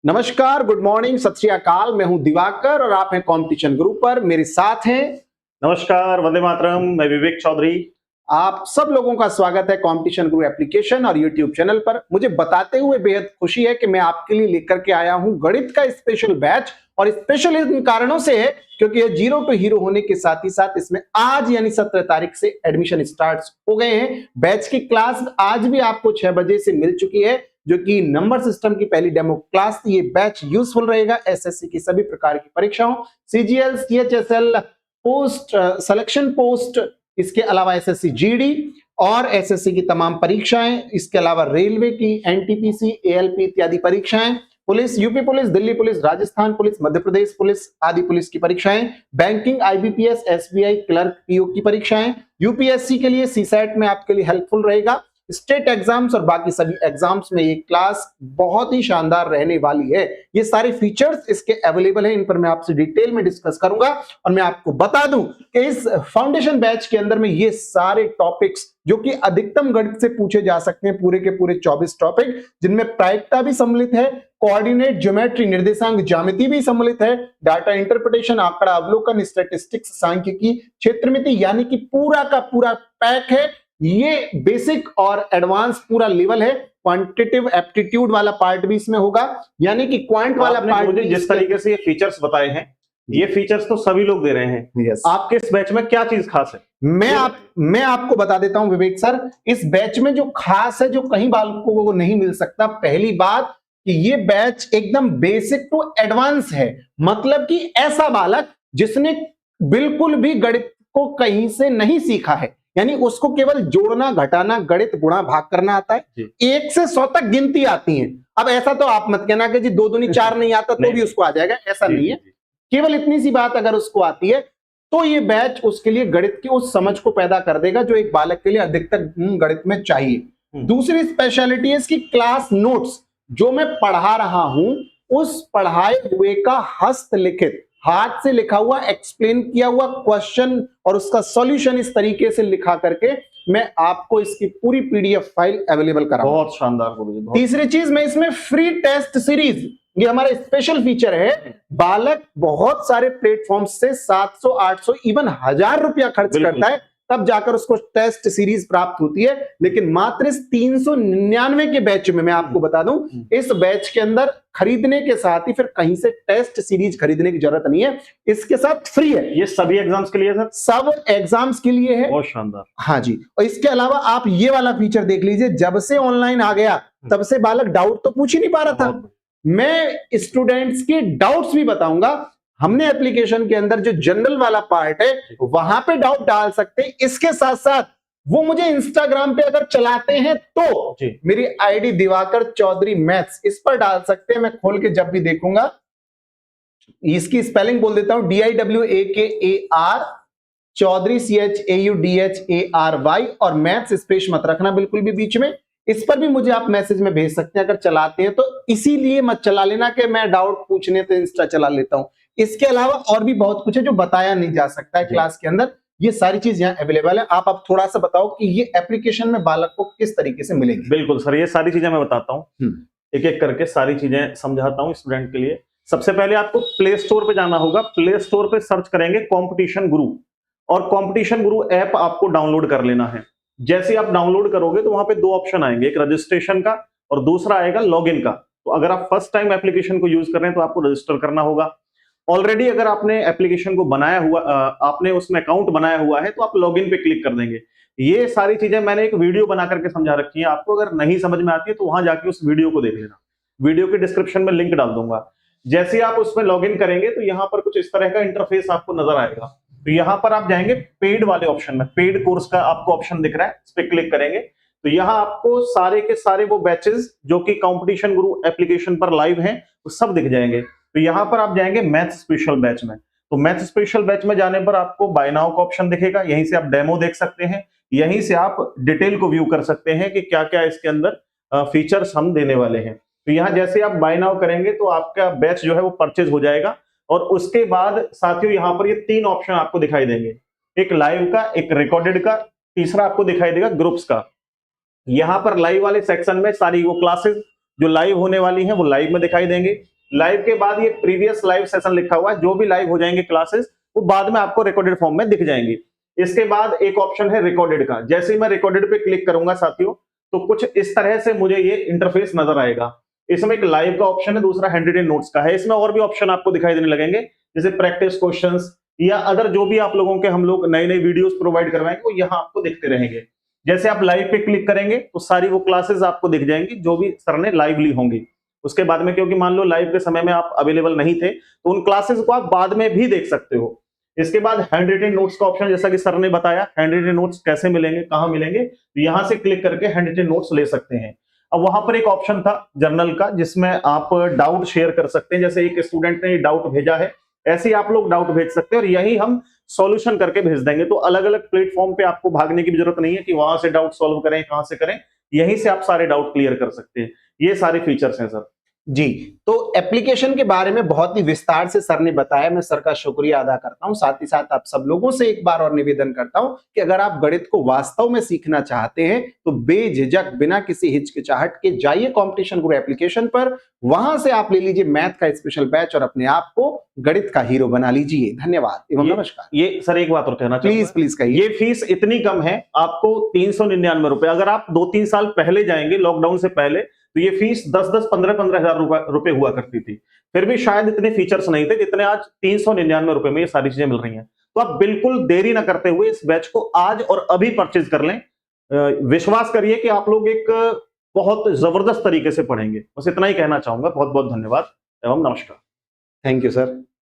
नमस्कार, good morning, सत श्री अकाल। मैं हूं दिवाकर और आप हैं कंपटीशन गुरु पर। मेरे साथ हैं नमस्कार, वंदे मातरम, मैं विवेक चौधरी। आप सब लोगों का स्वागत है कंपटीशन गुरु एप्लीकेशन और यूट्यूब चैनल पर। मुझे बताते हुए बेहद खुशी है कि मैं आपके लिए लेकर के आया हूं गणित का स्पेशल बैच। और स्पेशल इन कारणों से है क्योंकि ये जीरो टू हीरो होने के साथ ही साथ इसमें आज यानी 17 तारीख से एडमिशन स्टार्ट हो गए हैं। बैच की क्लास आज भी आपको 6 बजे से मिल चुकी है, जो कि नंबर सिस्टम की पहली डेमो क्लास थी। ये बैच यूजफुल रहेगा एसएससी की सभी प्रकार की परीक्षाओं, CGL, CHSL, post selection post, इसके अलावा एसएससी जीडी और एसएससी की तमाम परीक्षाएं, इसके अलावा रेलवे की, एनटीपीसी, एएलपी इत्यादि परीक्षाएं, police, UP police, Delhi police, Rajasthan police, Madhya Pradesh police आदि पुलिस की परीक्षाएं, banking, IBPS, SBI clerk, PO की परीक्षाएं, यूपीएससी के लिए सीसैट में आपके लिए हेल्पफुल रहेगा। स्टेट एग्जाम्स और बाकी सभी एग्जाम्स में ये क्लास बहुत ही शानदार रहने वाली है। ये सारे फीचर्स इसके अवेलेबल हैं, इन पर मैं आपसे डिटेल में डिस्कस करूंगा। और मैं आपको बता दूं कि इस फाउंडेशन बैच के अंदर में ये सारे टॉपिक्स जो कि अधिकतम गणित से पूछे जा सकते हैं, पूरे के पूरे 24 टॉपिक, जिनमें प्रायिकता भी सम्मिलित है, कोऑर्डिनेट, ज्योमेट्री, निर्देशांक ज्यामिति भी सम्मिलित है, डाटा इंटरप्रिटेशन, आंकड़ा अवलोकन, स्टैटिस्टिक्स, सांख्यिकी, क्षेत्रमिति, यानी कि पूरा का पूरा पैक है। ये बेसिक और एडवांस पूरा लेवल है। क्वांटिटेटिव एप्टीट्यूड वाला पार्ट भी इसमें होगा, यानी कि क्वांट वाला पार्ट। मुझे जिस तरीके से ये फीचर्स बताए हैं, ये फीचर्स तो सभी लोग दे रहे हैं। yes. आपके इस बैच में क्या चीज खास है? मैं आपको बता देता हूं विवेक सर, इस बैच में जो खास है, जो कहीं बालकों को नहीं मिल सकता, पहली बात कि ये बैच एकदम बेसिक टू एडवांस है। मतलब कि ऐसा बालक जिसने बिल्कुल भी गणित को कहीं से नहीं सीखा है, यानी उसको केवल जोड़ना, घटाना, गणित, गुणा, भाग करना आता है, 1 से 100 तक गिनती आती है। अब ऐसा तो आप मत कहना कि जी 2 दूनी 4 नहीं आता तो भी उसको आ जाएगा, ऐसा नहीं है। केवल इतनी सी बात अगर उसको आती है तो ये बैच उसके लिए गणित की उस समझ को पैदा कर देगा जो एक बालक के लिए अधिकतर गणित में चाहिए। दूसरी स्पेशलिटी है इसकी क्लास नोट्स। जो मैं पढ़ा रहा हूं उस पढ़ाए हुए का हस्तलिखित, हाथ से लिखा हुआ, एक्सप्लेन किया हुआ क्वेश्चन और उसका सॉल्यूशन इस तरीके से लिखा करके मैं आपको इसकी पूरी पीडीएफ फाइल अवेलेबल कराऊंगा। बहुत शानदार। तीसरी चीज, मैं इसमें फ्री टेस्ट सीरीज, ये हमारा स्पेशल फीचर है। बालक बहुत सारे प्लेटफॉर्म से 700, 800, इवन 1000 रुपया खर्च करता है, तब जाकर उसको टेस्ट सीरीज प्राप्त होती है। लेकिन मात्र 399 के बैच में मैं आपको बता दूं, इस बैच के अंदर खरीदने के साथ ही फिर कहीं से टेस्ट सीरीज खरीदने की जरूरत नहीं है, इसके साथ फ्री है। ये सभी एग्जाम्स के लिए सर? सब एग्जाम्स के लिए है। बहुत शानदार। हाँ जी। और इसके अलावा आप ये वाला फीचर देख लीजिए, जब से ऑनलाइन आ गया तब से बालक डाउट तो पूछ ही नहीं पा रहा था। मैं स्टूडेंट्स के डाउट्स भी बताऊंगा। हमने एप्लीकेशन के अंदर जो जनरल वाला पार्ट है वहां पे डाउट डाल सकते हैं। इसके साथ साथ वो मुझे इंस्टाग्राम पे अगर चलाते हैं तो मेरी आईडी दिवाकर चौधरी मैथ्स, इस पर डाल सकते हैं। मैं खोल के जब भी देखूंगा, इसकी स्पेलिंग बोल देता हूं, DIWAKAR चौधरी CHAUDHARY, और मैथ्स स्पेस मत रखना बिल्कुल भी बीच में। इस पर भी मुझे आप मैसेज में भेज सकते हैं अगर चलाते हैं तो। इसीलिए मत चला लेना कि मैं डाउट पूछने तो इंस्टा चला लेता हूं। इसके अलावा और भी बहुत कुछ है जो बताया नहीं जा सकता है क्लास के अंदर। ये सारी चीज यहाँ अवेलेबल है। आप थोड़ा सा बताओ कि ये एप्लीकेशन में बालक को किस तरीके से मिलेगी। बिल्कुल सर, ये सारी चीजें मैं बताता हूँ, एक एक करके सारी चीजें समझाता हूँ स्टूडेंट के लिए। सबसे पहले आपको प्ले स्टोर पे जाना होगा। प्ले स्टोर पे सर्च करेंगे कंपटीशन गुरु, और कंपटीशन गुरु ऐप आपको डाउनलोड कर लेना है। जैसे आप डाउनलोड करोगे तो वहां पे 2 ऑप्शन आएंगे, एक रजिस्ट्रेशन का और दूसरा आएगा लॉगिन का। तो अगर आप फर्स्ट टाइम एप्लीकेशन को यूज कर रहे हैं तो आपको रजिस्टर करना होगा। ऑलरेडी अगर आपने एप्लीकेशन को बनाया हुआ, आपने उसमें अकाउंट बनाया हुआ है, तो आप लॉगिन पे क्लिक कर देंगे। ये सारी चीजें मैंने एक वीडियो बना करके समझा रखी है। आपको अगर नहीं समझ में आती है तो वहां जाके उस वीडियो को देख लेना। वीडियो के डिस्क्रिप्शन में लिंक डाल दूंगा। जैसे आप उसमें लॉगिन करेंगे तो यहाँ पर कुछ इस तरह का इंटरफेस आपको नजर आएगा। तो यहाँ पर आप जाएंगे पेड वाले ऑप्शन में, पेड कोर्स का आपको ऑप्शन दिख रहा है, इस पर क्लिक करेंगे तो यहाँ आपको सारे के सारे वो बैचेस जो कि कंपटीशन गुरु एप्लीकेशन पर लाइव हैं वो सब दिख जाएंगे। तो यहाँ पर आप जाएंगे मैथ स्पेशल बैच में। तो मैथ स्पेशल बैच में जाने पर आपको बाय नाउ का ऑप्शन दिखेगा। यहीं से आप डेमो देख सकते हैं, यहीं से आप डिटेल को व्यू कर सकते हैं कि क्या क्या इसके अंदर फीचर्स हम देने वाले हैं। तो यहाँ जैसे आप बाय नाउ करेंगे तो आपका बैच जो है वो परचेज हो जाएगा। और उसके बाद साथियों यहाँ पर ये 3 ऑप्शन आपको दिखाई देंगे, एक लाइव का, एक रिकॉर्डेड का, तीसरा आपको दिखाई देगा ग्रुप्स का। यहाँ पर लाइव वाले सेक्शन में सारी वो क्लासेस जो लाइव होने वाली हैं वो लाइव में दिखाई देंगे। लाइव के बाद ये प्रीवियस लाइव सेशन लिखा हुआ है, जो भी लाइव हो जाएंगे क्लासेस वो बाद में आपको रिकॉर्डेड फॉर्म में दिख जाएंगी। इसके बाद एक ऑप्शन है रिकॉर्डेड का। जैसे ही मैं रिकॉर्डेड पे क्लिक करूंगा साथियों, तो कुछ इस तरह से मुझे ये इंटरफेस नजर आएगा। इसमें एक लाइव का ऑप्शन है, दूसरा हैंड रिटन नोट्स का है। इसमें और भी ऑप्शन आपको दिखाई देने लगेंगे, जैसे प्रैक्टिस क्वेश्चंस या अदर जो भी आप लोगों के हम लोग नई नई वीडियोस प्रोवाइड करवाएंगे वो यहाँ आपको दिखते रहेंगे। जैसे आप लाइव पे क्लिक करेंगे तो सारी वो क्लासेस आपको दिख जाएंगी जो भी सर ने लाइव ली होंगी। उसके बाद में, क्योंकि मान लो लाइव के समय में आप अवेलेबल नहीं थे, तो उन क्लासेस को आप बाद में भी देख सकते हो। इसके बाद हैंड रिटन नोट्स का ऑप्शन, जैसा कि सर ने बताया, हैंड रिटन नोट्स कैसे मिलेंगे, कहां मिलेंगे, तो यहां से क्लिक करके हैंड रिटन नोट्स ले सकते हैं। अब वहां पर एक ऑप्शन था जर्नल का, जिसमें आप डाउट शेयर कर सकते हैं। जैसे एक स्टूडेंट ने डाउट भेजा है, ऐसे ही आप लोग डाउट भेज सकते हैं और यही हम सॉल्यूशन करके भेज देंगे। तो अलग अलग प्लेटफॉर्म पे आपको भागने की भी जरूरत नहीं है कि वहां से डाउट सॉल्व करें, कहां से करें, यहीं से आप सारे डाउट क्लियर कर सकते हैं। ये सारे फीचर्स हैं सर। जी, तो एप्लीकेशन के बारे में बहुत ही विस्तार से सर ने बताया। मैं सर का शुक्रिया अदा करता हूं। साथ ही साथ आप सब लोगों से एक बार और निवेदन करता हूं कि अगर आप गणित को वास्तव में सीखना चाहते हैं तो बेझिझक, बिना किसी हिचकिचाहट के जाइए कॉम्पिटिशन गुरु एप्लीकेशन पर। वहां से आप ले लीजिए मैथ का स्पेशल बैच और अपने आप को गणित का हीरो बना लीजिए। धन्यवाद एवं नमस्कार। ये सर एक बात और कहना चाहूंगा, प्लीज प्लीज कहिए। ये फीस इतनी कम है, आपको 399 रुपए। अगर आप 2-3 साल पहले जाएंगे, लॉकडाउन से पहले, तो ये फीस 10-10, 15-15 हजार रुपए हुआ करती थी। फिर भी शायद इतने फीचर्स नहीं थे जितने आज 399 रुपए में ये सारी चीजें मिल रही हैं। तो आप बिल्कुल देरी ना करते हुए इस बैच को आज और अभी परचेज कर लें। विश्वास करिए कि आप लोग एक बहुत जबरदस्त तरीके से पढ़ेंगे। बस इतना ही कहना चाहूंगा। बहुत बहुत धन्यवाद एवं नमस्कार। Thank you sir.